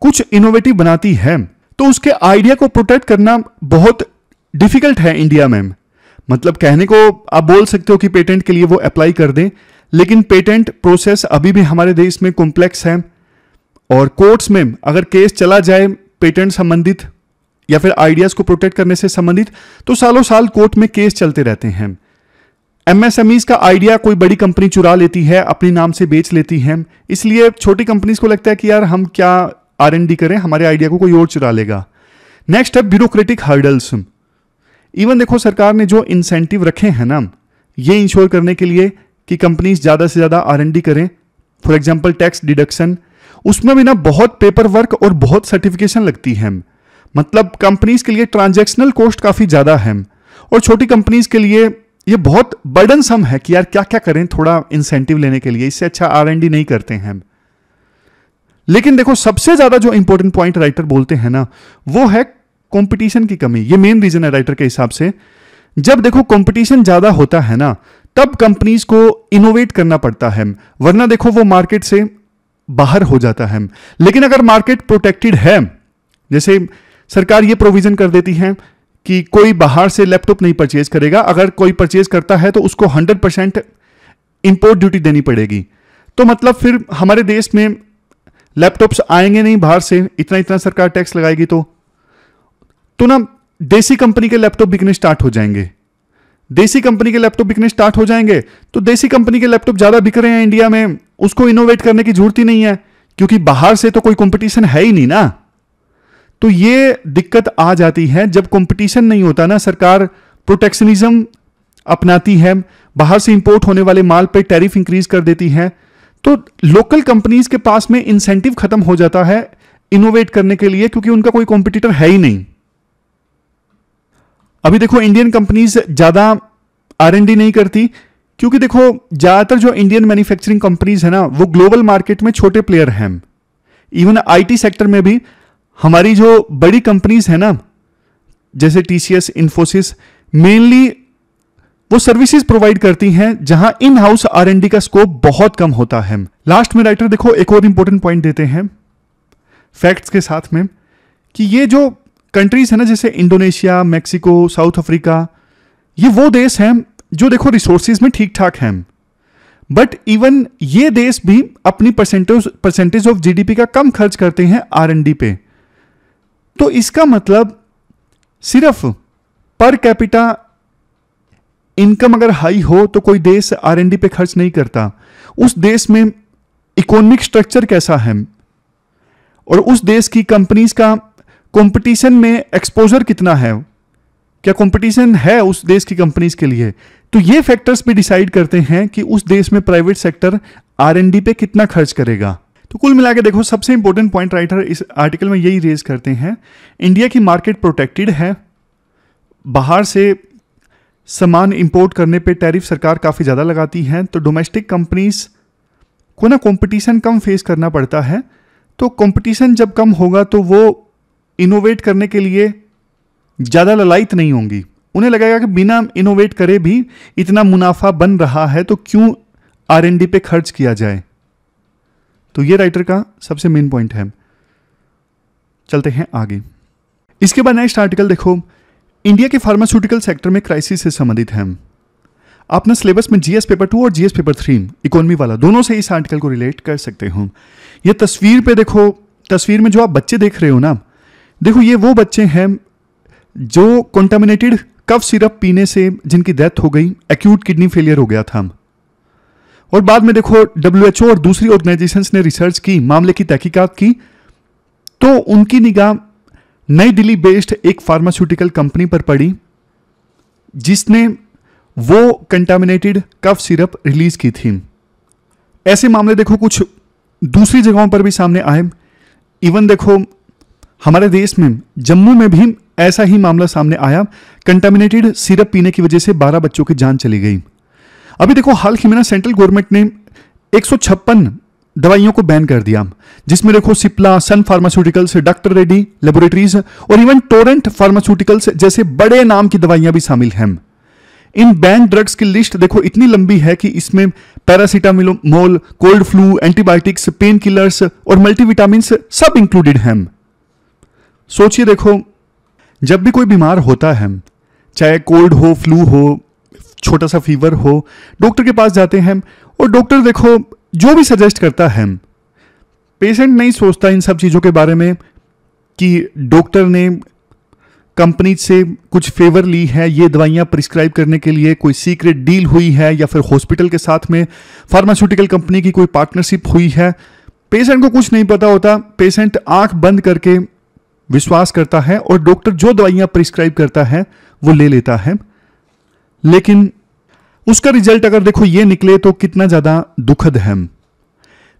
कुछ इनोवेटिव बनाती है तो उसके आइडिया को प्रोटेक्ट करना बहुत डिफिकल्ट है इंडिया में। मतलब कहने को आप बोल सकते हो कि पेटेंट के लिए वो अप्लाई कर दें, लेकिन पेटेंट प्रोसेस अभी भी हमारे देश में कॉम्प्लेक्स है, और कोर्ट्स में अगर केस चला जाए पेटेंट संबंधित या फिर आइडियाज को प्रोटेक्ट करने से संबंधित, तो सालों साल कोर्ट में केस चलते रहते हैं। MSMEs का आइडिया कोई बड़ी कंपनी चुरा लेती है, अपने नाम से बेच लेती है, इसलिए छोटी कंपनीज को लगता है कि यार हम क्या R&D करें, हमारे आइडिया को कोई और चुरा लेगा। नेक्स्ट है ब्यूरोक्रेटिक हर्डल्स। इवन देखो सरकार ने जो इंसेंटिव रखे हैं ना, ये इंश्योर करने के लिए कि कंपनीज ज्यादा से ज्यादा R&D करें, फॉर एग्जाम्पल टैक्स डिडक्शन, उसमें भी ना बहुत पेपर वर्क और बहुत सर्टिफिकेशन लगती है। मतलब कंपनीज के लिए ट्रांजैक्शनल कॉस्ट काफी ज्यादा है, और छोटी कंपनीज के लिए ये बहुत बर्डनसम है कि यार क्या क्या करें थोड़ा इंसेंटिव लेने के लिए, इससे अच्छा R&D नहीं करते हैं। लेकिन देखो सबसे ज्यादा जो इंपॉर्टेंट पॉइंट राइटर बोलते हैं ना, वो है कंपटीशन की कमी। ये मेन रीजन है राइटर के हिसाब से। जब देखो कंपटीशन ज्यादा होता है ना, तब कंपनीज को इनोवेट करना पड़ता है, वरना देखो वो मार्केट से बाहर हो जाता है। लेकिन अगर मार्केट प्रोटेक्टेड है, जैसे सरकार ये प्रोविजन कर देती है कि कोई बाहर से लैपटॉप नहीं परचेज करेगा, अगर कोई परचेज करता है तो उसको 100% इंपोर्ट ड्यूटी देनी पड़ेगी, तो मतलब फिर हमारे देश में लैपटॉप्स आएंगे नहीं बाहर से, इतना इतना सरकार टैक्स लगाएगी तो ना देसी कंपनी के लैपटॉप बिकने स्टार्ट हो जाएंगे। देसी कंपनी के लैपटॉप बिकने स्टार्ट हो जाएंगे तो देसी कंपनी के लैपटॉप ज्यादा बिक रहे हैं इंडिया में, उसको इनोवेट करने की जरूरत ही नहीं है, क्योंकि बाहर से तो कोई कंपटीशन है ही नहीं ना। तो ये दिक्कत आ जाती है जब कंपटीशन नहीं होता ना, सरकार प्रोटेक्शनिज्म अपनाती है, बाहर से इंपोर्ट होने वाले माल पर टैरिफ इंक्रीज कर देती है, तो लोकल कंपनीज के पास में इंसेंटिव खत्म हो जाता है इनोवेट करने के लिए, क्योंकि उनका कोई कॉम्पिटिटर है ही नहीं। अभी देखो इंडियन कंपनीज ज्यादा R&D नहीं करती, क्योंकि देखो ज्यादातर जो इंडियन मैन्युफैक्चरिंग कंपनीज है ना, वो ग्लोबल मार्केट में छोटे प्लेयर हैं। इवन IT सेक्टर में भी हमारी जो बड़ी कंपनीज है ना, जैसे टीसीएस, इन्फोसिस, मेनली वो सर्विसेज प्रोवाइड करती हैं जहां इन हाउस R&D का स्कोप बहुत कम होता है। लास्ट में राइटर देखो एक और इंपॉर्टेंट पॉइंट देते हैं फैक्ट्स के साथ में कि ये जो कंट्रीज है ना, जैसे इंडोनेशिया, मैक्सिको, साउथ अफ्रीका, ये वो देश हैं जो देखो रिसोर्सेज में ठीक ठाक हैं, बट इवन ये देश भी अपनी परसेंटेज ऑफ जीडीपी का कम खर्च करते हैं R&D पे। तो इसका मतलब सिर्फ पर कैपिटा इनकम अगर हाई हो तो कोई देश R&D पे खर्च नहीं करता। उस देश में इकोनॉमिक स्ट्रक्चर कैसा है और उस देश की कंपनीज का कंपटीशन में एक्सपोजर कितना है, क्या कंपटीशन है उस देश की कंपनीज के लिए, तो ये फैक्टर्स भी डिसाइड करते हैं कि उस देश में प्राइवेट सेक्टर R&D पे कितना खर्च करेगा। तो कुल मिला के देखो सबसे इंपॉर्टेंट पॉइंट राइटर इस आर्टिकल में यही रेज करते हैं, इंडिया की मार्केट प्रोटेक्टेड है, बाहर से सामान इंपोर्ट करने पे टैरिफ सरकार काफ़ी ज़्यादा लगाती है, तो डोमेस्टिक कंपनीज को ना कंपटीशन कम फेस करना पड़ता है। तो कंपटीशन जब कम होगा तो वो इनोवेट करने के लिए ज़्यादा ललायत नहीं होंगी, उन्हें लगेगा कि बिना इनोवेट करे भी इतना मुनाफा बन रहा है तो क्यों R&D पे खर्च किया जाए। तो ये राइटर का सबसे मेन पॉइंट है। चलते हैं आगे। इसके बाद नेक्स्ट आर्टिकल देखो, इंडिया के फार्मास्यूटिकल सेक्टर में क्राइसिस से संबंधित है। आप अपना सिलेबस में जीएस पेपर 2 और जीएस पेपर 3 इकोनॉमी वाला दोनों से इस आर्टिकल को रिलेट कर सकते हो। ये तस्वीर पे देखो, तस्वीर में जो आप बच्चे देख रहे हो ना, देखो ये वो बच्चे हैं जो कंटामिनेटेड कफ सिरप पीने से जिनकी डेथ हो गई, एक्यूट किडनी फेलियर हो गया था, और बाद में देखो WHO और दूसरी ऑर्गेनाइजेशंस ने रिसर्च की, मामले की तहकीकात की, तो उनकी निगाह नई दिल्ली बेस्ड एक फार्मास्यूटिकल कंपनी पर पड़ी जिसने वो कंटामिनेटेड कफ सिरप रिलीज की थी। ऐसे मामले देखो कुछ दूसरी जगहों पर भी सामने आए, इवन देखो हमारे देश में जम्मू में भी ऐसा ही मामला सामने आया, कंटामिनेटेड सिरप पीने की वजह से 12 बच्चों की जान चली गई। अभी देखो हाल ही में ना सेंट्रल गवर्नमेंट ने 156 दवाइयों को बैन कर दिया, जिसमें देखो सिप्ला, सन फार्मास्यूटिकल्स, डॉक्टर रेड्डी लेबोरेटरीज और इवन टोरेंट फार्मास्यूटिकल्स जैसे बड़े नाम की दवाइयां भी शामिल हैं। इन बैन ड्रग्स की लिस्ट देखो इतनी लंबी है कि इसमें paracetamol, cold flu, antibiotics, pain killers और मल्टीविटामिन सब इंक्लूडेड हैं। सोचिए देखो, जब भी कोई बीमार होता है, चाहे कोल्ड हो, फ्लू हो, छोटा सा फीवर हो, डॉक्टर के पास जाते हैं और डॉक्टर देखो जो भी सजेस्ट करता है, पेशेंट नहीं सोचता इन सब चीज़ों के बारे में कि डॉक्टर ने कंपनी से कुछ फेवर ली है, ये दवाइयाँ प्रिस्क्राइब करने के लिए कोई सीक्रेट डील हुई है, या फिर हॉस्पिटल के साथ में फार्मास्यूटिकल कंपनी की कोई पार्टनरशिप हुई है। पेशेंट को कुछ नहीं पता होता, पेशेंट आंख बंद करके विश्वास करता है और डॉक्टर जो दवाइयाँ प्रिस्क्राइब करता है वो ले लेता है, लेकिन उसका रिजल्ट अगर देखो ये निकले तो कितना ज़्यादा दुखद है।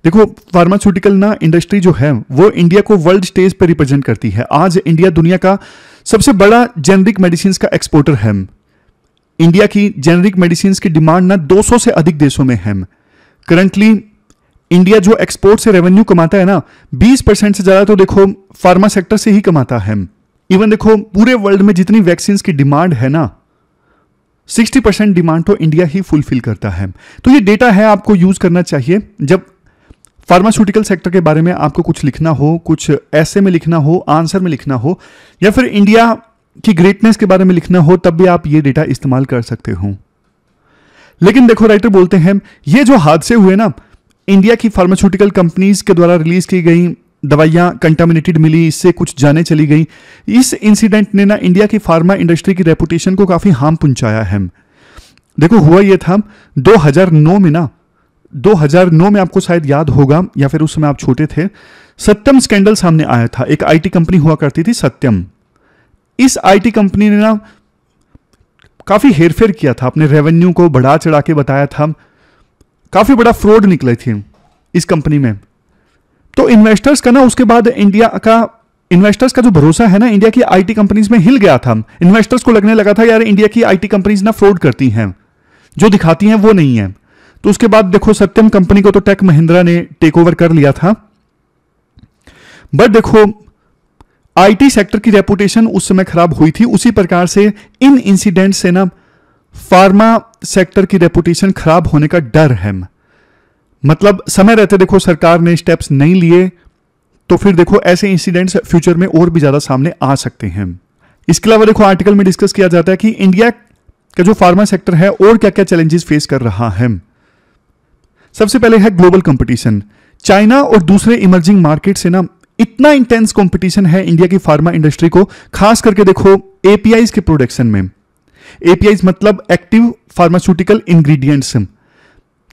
देखो फार्मास्यूटिकल ना इंडस्ट्री जो है वो इंडिया को वर्ल्ड स्टेज पर रिप्रेजेंट करती है। आज इंडिया दुनिया का सबसे बड़ा जेनरिक मेडिसिन का एक्सपोर्टर है। इंडिया की जेनरिक मेडिसिन की डिमांड ना 200 से अधिक देशों में है। करंटली इंडिया जो एक्सपोर्ट से रेवेन्यू कमाता है ना, 20% से ज़्यादा तो देखो फार्मा सेक्टर से ही कमाता है। इवन देखो पूरे वर्ल्ड में जितनी वैक्सीन की डिमांड है ना, 60% डिमांड तो इंडिया ही फुलफिल करता है। तो ये डेटा है, आपको यूज करना चाहिए जब फार्मास्यूटिकल सेक्टर के बारे में आपको कुछ लिखना हो, कुछ ऐसे में लिखना हो, आंसर में लिखना हो, या फिर इंडिया की ग्रेटनेस के बारे में लिखना हो, तब भी आप ये डेटा इस्तेमाल कर सकते हो। लेकिन देखो राइटर बोलते हैं ये जो हादसे हुए ना, इंडिया की फार्मास्यूटिकल कंपनीज के द्वारा रिलीज की गई दवाइयां कंटामिनेटेड मिली, इससे कुछ जाने चली गई, इस इंसिडेंट ने ना इंडिया की फार्मा इंडस्ट्री की रेपुटेशन को काफी हार्म पहुंचाया है। देखो हुआ ये था 2009 में ना, 2009 में आपको शायद याद होगा या फिर उस समय आप छोटे थे, सत्यम स्कैंडल सामने आया था। एक आईटी कंपनी हुआ करती थी सत्यम। इस आईटी कंपनी ने ना काफी हेरफेर किया था, अपने रेवेन्यू को बढ़ा चढ़ा के बताया था, काफी बड़ा फ्रॉड निकले थे इस कंपनी में। तो इन्वेस्टर्स का ना उसके बाद इंडिया का इन्वेस्टर्स का जो भरोसा है ना इंडिया की आईटी कंपनीज में हिल गया था। इन्वेस्टर्स को लगने लगा था यार इंडिया की आईटी कंपनीज ना फ्रॉड करती हैं, जो दिखाती हैं वो नहीं है। तो उसके बाद देखो सत्यम कंपनी को तो टेक महिंद्रा ने टेक ओवर कर लिया था। बट देखो आईटी सेक्टर की रेपुटेशन उस समय खराब हुई थी, उसी प्रकार से इन इंसिडेंट से ना फार्मा सेक्टर की रेपुटेशन खराब होने का डर है। मतलब समय रहते देखो सरकार ने स्टेप्स नहीं लिए तो फिर देखो ऐसे इंसिडेंट्स फ्यूचर में और भी ज्यादा सामने आ सकते हैं। इसके अलावा देखो आर्टिकल में डिस्कस किया जाता है कि इंडिया का जो फार्मा सेक्टर है और क्या क्या चैलेंजेस फेस कर रहा है। सबसे पहले है ग्लोबल कंपटीशन। चाइना और दूसरे इमर्जिंग मार्केट से ना इतना इंटेंस कंपटीशन है इंडिया की फार्मा इंडस्ट्री को, खास करके देखो एपीआईज के प्रोडक्शन में। एपीआईज मतलब एक्टिव फार्मास्यूटिकल इंग्रेडिएंट्स।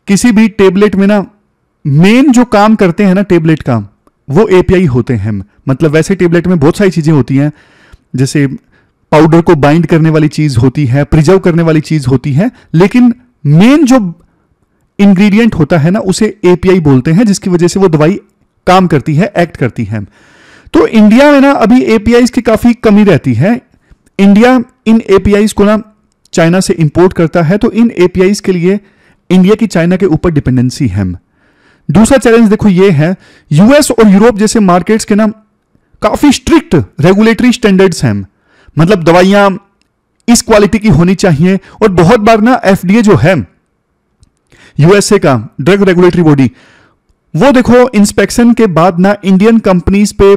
किसी भी टेबलेट में ना मेन जो काम करते हैं ना टेबलेट का, वो एपीआई होते हैं। मतलब वैसे टेबलेट में बहुत सारी चीजें होती हैं, जैसे पाउडर को बाइंड करने वाली चीज होती है, प्रिजर्व करने वाली चीज होती है, लेकिन मेन जो इंग्रेडिएंट होता है ना उसे एपीआई बोलते हैं, जिसकी वजह से वो दवाई काम करती है, एक्ट करती है। तो इंडिया में ना अभी एपीआईज की काफी कमी रहती है। इंडिया इन एपीआईज को ना चाइना से इंपोर्ट करता है, तो इन एपीआईज के लिए इंडिया की चाइना के ऊपर डिपेंडेंसी है। दूसरा चैलेंज देखो ये है, यूएस और यूरोप जैसे मार्केट्स के ना काफी स्ट्रिक्ट रेगुलेटरी स्टैंडर्ड्स हैं। मतलब दवाइयां इस क्वालिटी की होनी चाहिए, और बहुत बार ना एफडीए जो है यूएसए का ड्रग रेगुलेटरी बॉडी, वो देखो इंस्पेक्शन के बाद ना इंडियन कंपनीज पे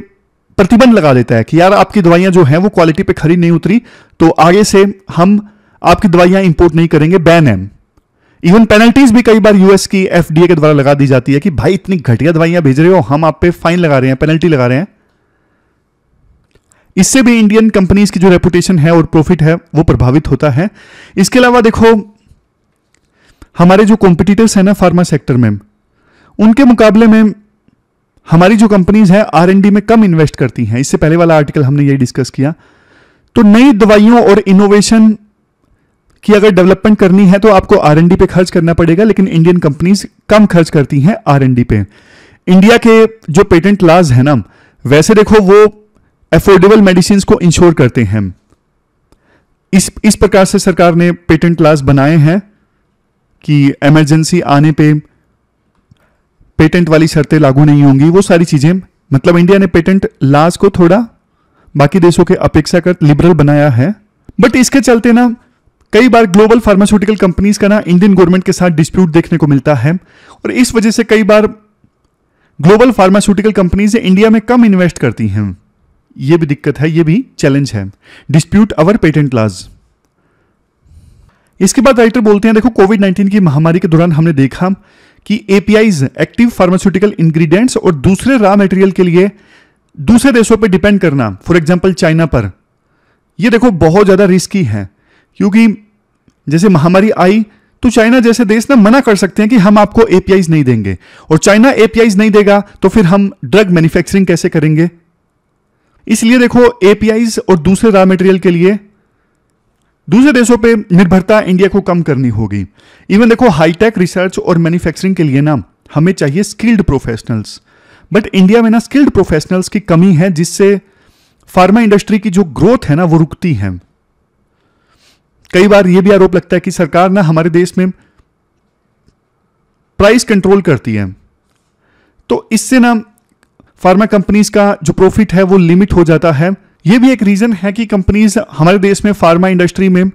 प्रतिबंध लगा देता है कि यार आपकी दवाइयां जो हैं वो क्वालिटी पे खरी नहीं उतरी, तो आगे से हम आपकी दवाइयां इंपोर्ट नहीं करेंगे, बैन है। इवन पेनल्टीज भी कई बार यूएस की एफडीए के द्वारा लगा दी जाती है कि भाई इतनी घटिया दवाइयां भेज रहे हो, हम आप पे फाइन लगा रहे हैं, पेनल्टी लगा रहे हैं। इससे भी इंडियन कंपनीज की जो रेपुटेशन है और प्रॉफिट है वो प्रभावित होता है। इसके अलावा देखो हमारे जो कॉम्पिटिटर्स हैं ना फार्मा सेक्टर में, उनके मुकाबले में हमारी जो कंपनीज है आर&डी में कम इन्वेस्ट करती हैं। इससे पहले वाला आर्टिकल हमने यही डिस्कस किया। तो नई दवाइयों और इनोवेशन की अगर डेवलपमेंट करनी है तो आपको आर&डी पे खर्च करना पड़ेगा, लेकिन इंडियन कंपनीज कम खर्च करती हैं आर&डी पे। इंडिया के जो पेटेंट लॉज है ना, वैसे देखो वो अफोर्डेबल मेडिसिन को इंश्योर करते हैं। इस प्रकार से सरकार ने पेटेंट लॉज बनाए हैं कि इमरजेंसी आने पे पेटेंट वाली शर्तें लागू नहीं होंगी, वो सारी चीजें। मतलब इंडिया ने पेटेंट लॉज को थोड़ा बाकी देशों के अपेक्षाकृत लिबरल बनाया है। बट इसके चलते ना कई बार ग्लोबल फार्मास्यूटिकल कंपनीज का ना इंडियन गवर्नमेंट के साथ डिस्प्यूट देखने को मिलता है, और इस वजह से कई बार ग्लोबल फार्मास्यूटिकल कंपनीज इंडिया में कम इन्वेस्ट करती हैं। ये भी दिक्कत है, ये भी चैलेंज है। डिस्प्यूट अवर पेटेंट लॉज। इसके बाद राइटर बोलते हैं देखो कोविड-19 की महामारी के दौरान हमने देखा कि एपीआईज एक्टिव फार्मास्यूटिकल इंग्रेडिएंट्स और दूसरे रॉ मटेरियल के लिए दूसरे देशों पर डिपेंड करना, फॉर एग्जांपल चाइना पर, यह देखो बहुत ज्यादा रिस्की है। क्योंकि जैसे महामारी आई तो चाइना जैसे देश ना मना कर सकते हैं कि हम आपको एपीआईज नहीं देंगे, और चाइना एपीआईज नहीं देगा तो फिर हम ड्रग मैन्युफैक्चरिंग कैसे करेंगे। इसलिए देखो एपीआईज और दूसरे रॉ मटेरियल के लिए दूसरे देशों पे निर्भरता इंडिया को कम करनी होगी। इवन देखो हाईटेक रिसर्च और मैन्युफैक्चरिंग के लिए ना हमें चाहिए स्किल्ड प्रोफेशनल्स, बट इंडिया में ना स्किल्ड प्रोफेशनल्स की कमी है, जिससे फार्मा इंडस्ट्री की जो ग्रोथ है ना वो रुकती है। कई बार यह भी आरोप लगता है कि सरकार ना हमारे देश में प्राइस कंट्रोल करती है, तो इससे ना फार्मा कंपनीज का जो प्रॉफिट है वो लिमिट हो जाता है। यह भी एक रीजन है कि कंपनीज हमारे देश में फार्मा इंडस्ट्री में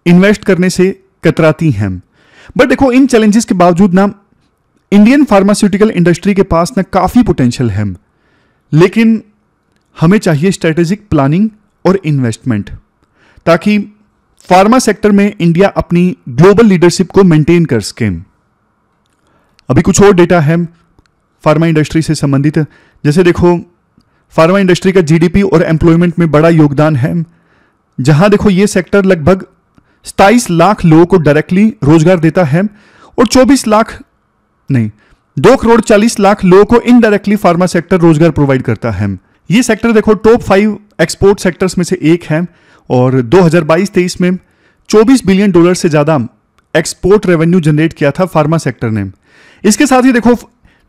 इन्वेस्ट करने से कतराती हैं। बट देखो इन चैलेंजेस के बावजूद ना इंडियन फार्मास्यूटिकल इंडस्ट्री के पास ना काफी पोटेंशियल है, लेकिन हमें चाहिए स्ट्रेटेजिक प्लानिंग और इन्वेस्टमेंट, ताकि फार्मा सेक्टर में इंडिया अपनी ग्लोबल लीडरशिप को मेंटेन कर सके। अभी कुछ और डेटा है फार्मा इंडस्ट्री से संबंधित। जैसे देखो फार्मा इंडस्ट्री का जीडीपी और एम्प्लॉयमेंट में बड़ा योगदान है, जहां देखो ये सेक्टर लगभग 27 लाख लोगों को डायरेक्टली रोजगार देता है, और 2 करोड़ 40 लाख लोगों को इनडायरेक्टली फार्मा सेक्टर रोजगार प्रोवाइड करता है। ये सेक्टर देखो टॉप 5 एक्सपोर्ट सेक्टर्स में से एक है, और 2022-23 में $24 बिलियन से ज्यादा एक्सपोर्ट रेवेन्यू जनरेट किया था फार्मा सेक्टर ने। इसके साथ ही देखो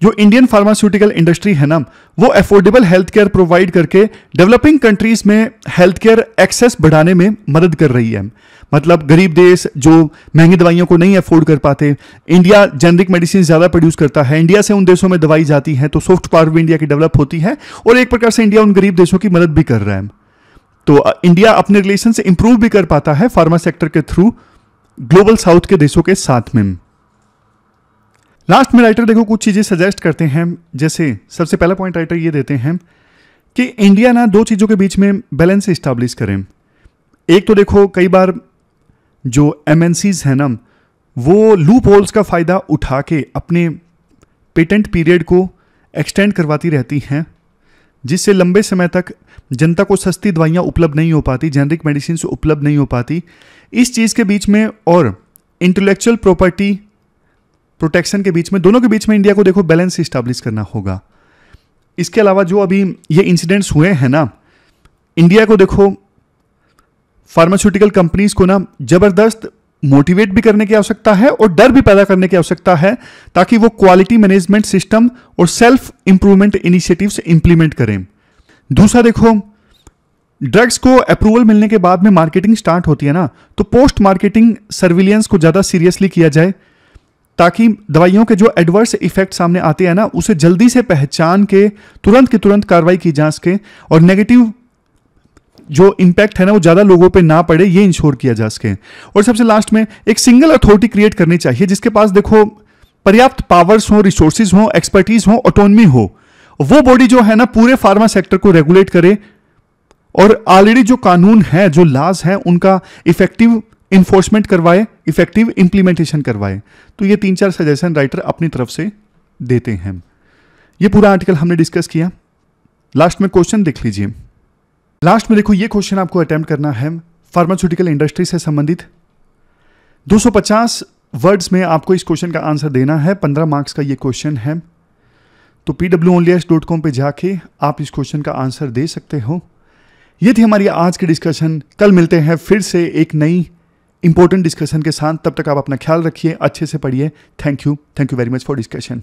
जो इंडियन फार्मास्यूटिकल इंडस्ट्री है ना, वो अफोर्डेबल हेल्थ केयर प्रोवाइड करके डेवलपिंग कंट्रीज में हेल्थ केयर एक्सेस बढ़ाने में मदद कर रही है। मतलब गरीब देश जो महंगी दवाइयों को नहीं अफोर्ड कर पाते, इंडिया जेनरिक मेडिसिन ज़्यादा प्रोड्यूस करता है, इंडिया से उन देशों में दवाई जाती है, तो सॉफ्ट पावर भी इंडिया की डेवलप होती है और एक प्रकार से इंडिया उन गरीब देशों की मदद भी कर रहा है। तो इंडिया अपने रिलेशन से इंप्रूव भी कर पाता है फार्मा सेक्टर के थ्रू ग्लोबल साउथ के देशों के साथ में। लास्ट में राइटर देखो कुछ चीज़ें सजेस्ट करते हैं, जैसे सबसे पहला पॉइंट राइटर ये देते हैं कि इंडिया ना दो चीज़ों के बीच में बैलेंस इस्टेब्लिश करें। एक तो देखो कई बार जो एमएनसीज है ना वो लूप होल्स का फ़ायदा उठा के अपने पेटेंट पीरियड को एक्सटेंड करवाती रहती हैं, जिससे लंबे समय तक जनता को सस्ती दवाइयाँ उपलब्ध नहीं हो पाती, जेनरिक मेडिसिन उपलब्ध नहीं हो पाती। इस चीज़ के बीच में और इंटेलेक्चुअल प्रॉपर्टी प्रोटेक्शन के बीच में, दोनों के बीच में इंडिया को देखो बैलेंस इस्टेब्लिश करना होगा। इसके अलावा जो अभी ये इंसिडेंट्स हुए हैं ना, इंडिया को देखो फार्मास्यूटिकल कंपनीज को ना जबरदस्त मोटिवेट भी करने की आवश्यकता है और डर भी पैदा करने की आवश्यकता है, ताकि वो क्वालिटी मैनेजमेंट सिस्टम और सेल्फ इंप्रूवमेंट इनिशिएटिव्स इंप्लीमेंट करें। दूसरा देखो, ड्रग्स को अप्रूवल मिलने के बाद में मार्केटिंग स्टार्ट होती है ना, तो पोस्ट मार्केटिंग सर्विलियंस को ज़्यादा सीरियसली किया जाए, ताकि दवाइयों के जो एडवर्स इफेक्ट सामने आते हैं ना उसे जल्दी से पहचान के तुरंत की तुरंत कार्रवाई की जा सके और नेगेटिव जो इम्पैक्ट है ना वो ज़्यादा लोगों पे ना पड़े, ये इंश्योर किया जा सके। और सबसे लास्ट में एक सिंगल अथॉरिटी क्रिएट करनी चाहिए जिसके पास देखो पर्याप्त पावर्स हो, रिसोर्सेज हो, एक्सपर्टीज हो, ऑटोनमी हो। वो बॉडी जो है ना पूरे फार्मा सेक्टर को रेगुलेट करे और ऑलरेडी जो कानून है, जो लॉज हैं, उनका इफेक्टिव इन्फोर्समेंट करवाए, इफेक्टिव इंप्लीमेंटेशन करवाए। तो ये 3-4 सजेशन राइटर अपनी तरफ से देते हैं। ये पूरा आर्टिकल हमने डिस्कस किया। लास्ट में क्वेश्चन देख लीजिए। लास्ट में देखो ये क्वेश्चन आपको अटेम्प्ट करना है फार्मास्यूटिकल इंडस्ट्री से संबंधित। 250 वर्ड्स में आपको इस क्वेश्चन का आंसर देना है। 15 मार्क्स का ये क्वेश्चन है। तो pwonlyas.com पे जाके आप इस क्वेश्चन का आंसर दे सकते हो। ये थी हमारी आज की डिस्कशन। कल मिलते हैं फिर से एक नई इंपॉर्टेंट डिस्कशन के साथ। तब तक आप अपना ख्याल रखिए, अच्छे से पढ़िए। Thank you very much for discussion.